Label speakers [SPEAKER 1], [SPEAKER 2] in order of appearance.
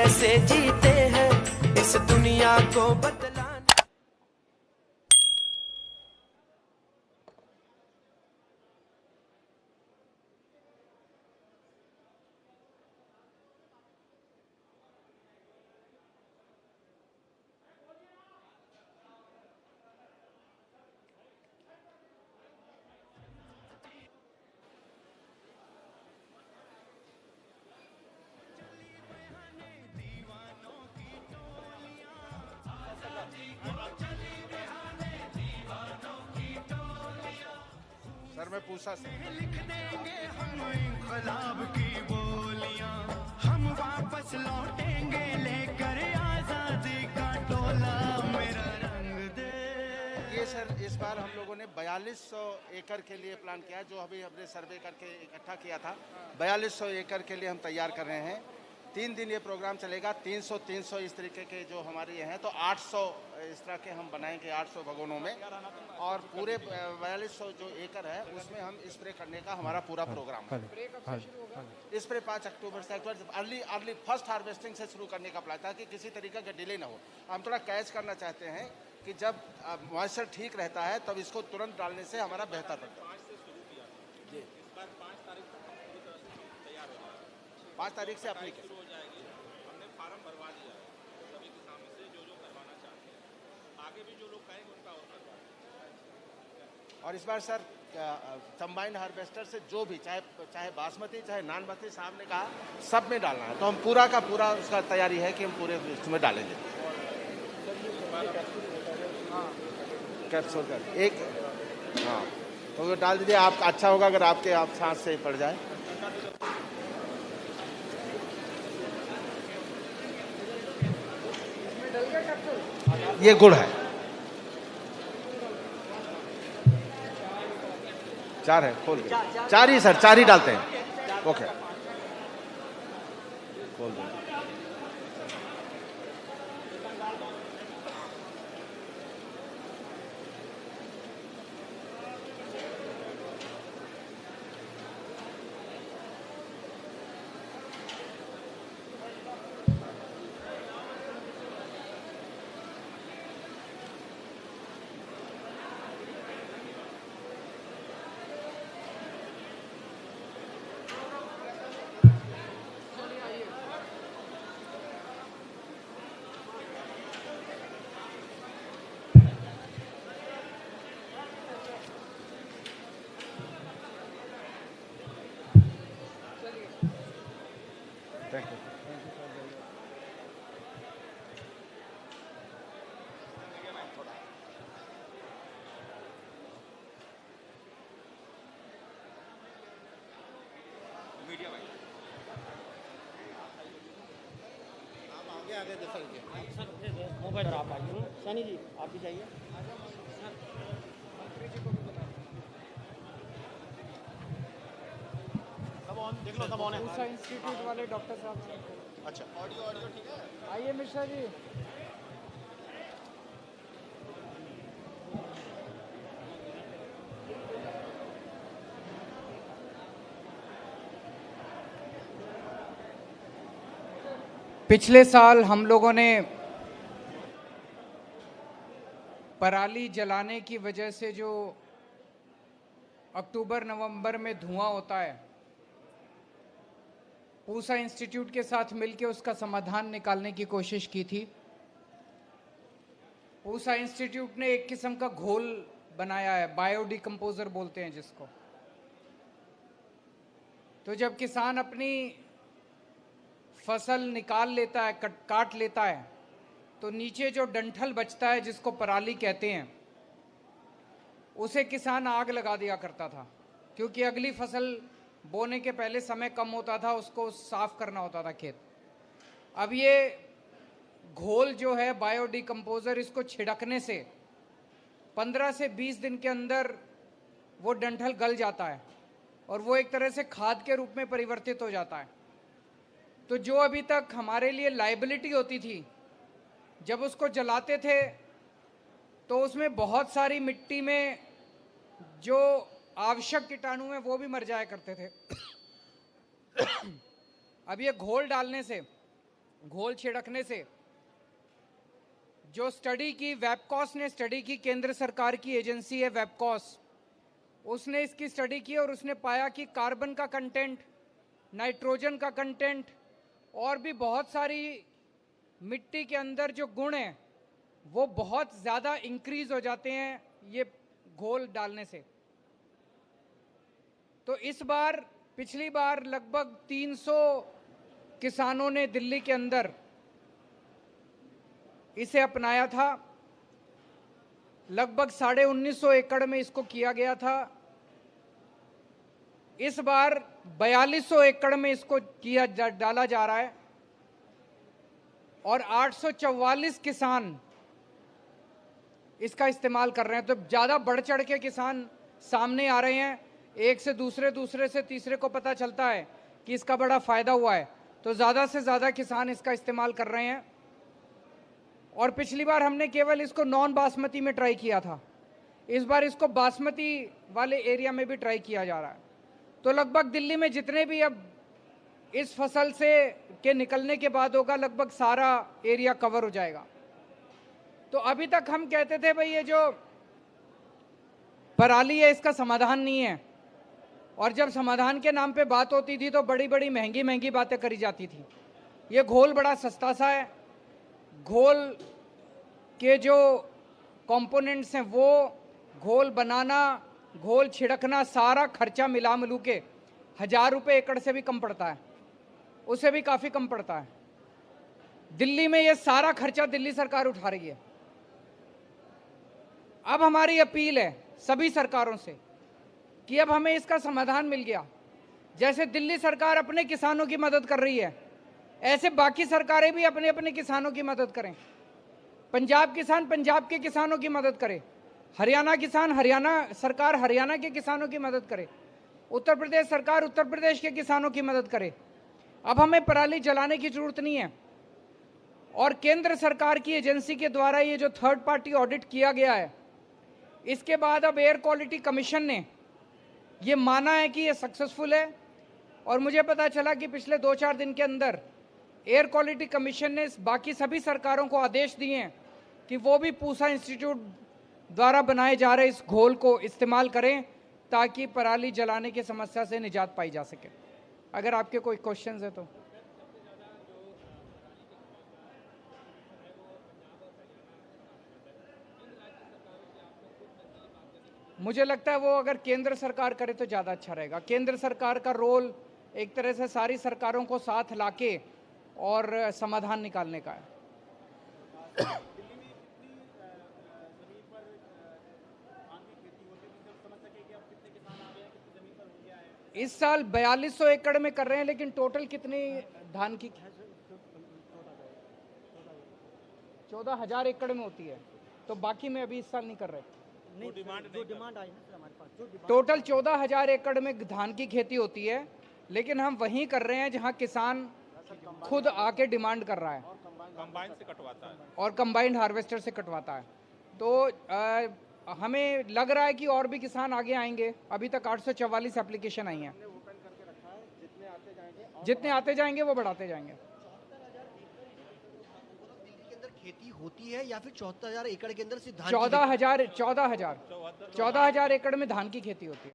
[SPEAKER 1] कैसे जीते हैं इस दुनिया को बदलाने।
[SPEAKER 2] सर मैं पूछा सर
[SPEAKER 3] लिख देंगे हम इंकलाब की बोलियां, हम वापस लौटेंगे लेकर आजादी का टोला, मेरा रंग दे।
[SPEAKER 2] ये सर इस बार हम लोगों ने 4200 एकड़ के लिए प्लान किया, जो अभी हमने सर्वे करके इकट्ठा किया था। 4200 एकड़ के लिए हम तैयार कर रहे हैं। 3 दिन ये प्रोग्राम चलेगा। 300 इस तरीके के जो हमारे ये हैं, तो 800 इस तरह के हम बनाएंगे 800 भगोनों में, और पूरे 4200 जो एकड़ है उसमें हम स्प्रे करने का हमारा पूरा प्रोग्राम है। स्प्रे 5 अक्टूबर से अर्ली फर्स्ट हार्वेस्टिंग से शुरू करने का प्लान, ताकि किसी तरीके का डिले ना हो। हम थोड़ा कैच करना चाहते हैं कि जब मॉइस्चर ठीक रहता है तब इसको तुरंत डालने से हमारा बेहतर रहता है। 5 तारीख से एप्लीकेशन
[SPEAKER 4] हमने फार्म भरवा दिया सभी किसानों से जो करवाना चाहते हैं, आगे भी जो लोग कहेंगे उनका और करवाएंगे।
[SPEAKER 2] और इस बार सर कंबाइंड हार्वेस्टर से जो भी चाहे बासमती चाहे नान बासमती साहब ने कहा सब में डालना है, तो हम पूरा का पूरा उसका तैयारी है कि हम पूरे इसमें डालेंगे। कैप्सूल का एक, हाँ तो डाल दीजिए आप, अच्छा होगा अगर आपके आप सांस से पड़ जाए। ये गुड़ है, 4 है, खोल दे। 4 ही सर, 4 ही डालते हैं। ओके खोल दो। Thank you.
[SPEAKER 4] मीडिया भाई आप आगे दे सकते हैं।
[SPEAKER 5] मोबाइल और आप आइए। सैनी जी आप भी जाइए।
[SPEAKER 4] देख लो सब ऑन है।
[SPEAKER 6] पूसा इंस्टीट्यूट वाले डॉक्टर साहब।
[SPEAKER 4] अच्छा ऑडियो ठीक है।
[SPEAKER 6] आइए मिश्रा जी। पिछले साल हम लोगों ने पराली जलाने की वजह से जो अक्टूबर नवंबर में धुआं होता है, पूसा इंस्टीट्यूट के साथ मिलकर उसका समाधान निकालने की कोशिश की थी। पूसा इंस्टीट्यूट ने एक किस्म का घोल बनाया है, बायोडिकम्पोजर बोलते हैं जिसको। तो जब किसान अपनी फसल निकाल लेता है, काट लेता है, तो नीचे जो डंठल बचता है जिसको पराली कहते हैं, उसे किसान आग लगा दिया करता था, क्योंकि अगली फसल बोने के पहले समय कम होता था, उसको साफ करना होता था खेत। अब ये घोल जो है बायोडिकम्पोजर, इसको छिड़कने से 15 से 20 दिन के अंदर वो डंठल गल जाता है और वो एक तरह से खाद के रूप में परिवर्तित हो जाता है। तो जो अभी तक हमारे लिए लायबिलिटी होती थी, जब उसको जलाते थे तो उसमें बहुत सारी मिट्टी में जो आवश्यक कीटाणु हैं वो भी मर जाया करते थे। अब ये घोल डालने से घोल छिड़कने से जो स्टडी की वेबकॉस ने स्टडी की, केंद्र सरकार की एजेंसी है वेबकॉस, उसने इसकी स्टडी की और उसने पाया कि कार्बन का कंटेंट, नाइट्रोजन का कंटेंट और भी बहुत सारी मिट्टी के अंदर जो गुण हैं वो बहुत ज़्यादा इंक्रीज हो जाते हैं ये घोल डालने से। तो इस बार, पिछली बार लगभग 300 किसानों ने दिल्ली के अंदर इसे अपनाया था। लगभग 1950 एकड़ में इसको किया गया था। इस बार 4200 एकड़ में इसको डाला जा रहा है और 844 किसान इसका इस्तेमाल कर रहे हैं। तो ज़्यादा बढ़ चढ़ के किसान सामने आ रहे हैं, एक से दूसरे, दूसरे से तीसरे को पता चलता है कि इसका बड़ा फ़ायदा हुआ है, तो ज़्यादा से ज़्यादा किसान इसका इस्तेमाल कर रहे हैं। और पिछली बार हमने केवल इसको नॉन बासमती में ट्राई किया था, इस बार इसको बासमती वाले एरिया में भी ट्राई किया जा रहा है। तो लगभग दिल्ली में जितने भी अब इस फसल से के निकलने के बाद होगा, लगभग सारा एरिया कवर हो जाएगा। तो अभी तक हम कहते थे भाई ये जो पराली है इसका समाधान नहीं है, और जब समाधान के नाम पे बात होती थी तो बड़ी बड़ी महंगी महंगी बातें करी जाती थी। ये घोल बड़ा सस्ता सा है, घोल के जो कंपोनेंट्स हैं वो घोल बनाना, घोल छिड़कना, सारा खर्चा मिला मिलू के 1000 रुपये एकड़ से भी कम पड़ता है, उससे भी काफ़ी कम पड़ता है। दिल्ली में ये सारा खर्चा दिल्ली सरकार उठा रही है। अब हमारी अपील है सभी सरकारों से कि अब हमें इसका समाधान मिल गया। जैसे दिल्ली सरकार अपने किसानों की मदद कर रही है, ऐसे बाकी सरकारें भी अपने अपने किसानों की मदद करें। पंजाब किसान पंजाब के किसानों की मदद करे, हरियाणा किसान हरियाणा सरकार हरियाणा के किसानों की मदद करे, उत्तर प्रदेश सरकार उत्तर प्रदेश के किसानों की मदद करे। अब हमें पराली जलाने की जरूरत नहीं है। और केंद्र सरकार की एजेंसी के द्वारा ये जो थर्ड पार्टी ऑडिट किया गया है, इसके बाद अब एयर क्वालिटी कमीशन ने ये माना है कि ये सक्सेसफुल है। और मुझे पता चला कि पिछले 2-4 दिन के अंदर एयर क्वालिटी कमीशन ने बाकी सभी सरकारों को आदेश दिए हैं कि वो भी पूसा इंस्टीट्यूट द्वारा बनाए जा रहे इस घोल को इस्तेमाल करें ताकि पराली जलाने की समस्या से निजात पाई जा सके। अगर आपके कोई क्वेश्चंस है तो। मुझे लगता है वो अगर केंद्र सरकार करे तो ज़्यादा अच्छा रहेगा। केंद्र सरकार का रोल एक तरह से सारी सरकारों को साथ लाके और समाधान निकालने का है। इस साल 4200 एकड़ में कर रहे हैं, लेकिन टोटल कितनी धान की 14,000 एकड़ में होती है, तो बाकी में अभी इस साल नहीं कर रहे।
[SPEAKER 5] नहीं, जो डिमांड आई है हमारे पास, जो डिमांड
[SPEAKER 6] टोटल 14,000 एकड़ में धान की खेती होती है, लेकिन हम वहीं कर रहे हैं जहां किसान खुद आके डिमांड कर रहा है
[SPEAKER 4] कंबाइन से कटवाता है
[SPEAKER 6] और कंबाइंड हार्वेस्टर से कटवाता है। तो हमें लग रहा है कि और भी किसान आगे आएंगे। अभी तक 844 एप्लीकेशन आई हैं, जितने आते जाएंगे वो बढ़ाते जाएंगे।
[SPEAKER 5] दिल्ली के अंदर खेती होती है या फिर 74,000 एकड़ के अंदर सिर्फ धान की
[SPEAKER 6] 14,000 एकड़ में धान की खेती होती है।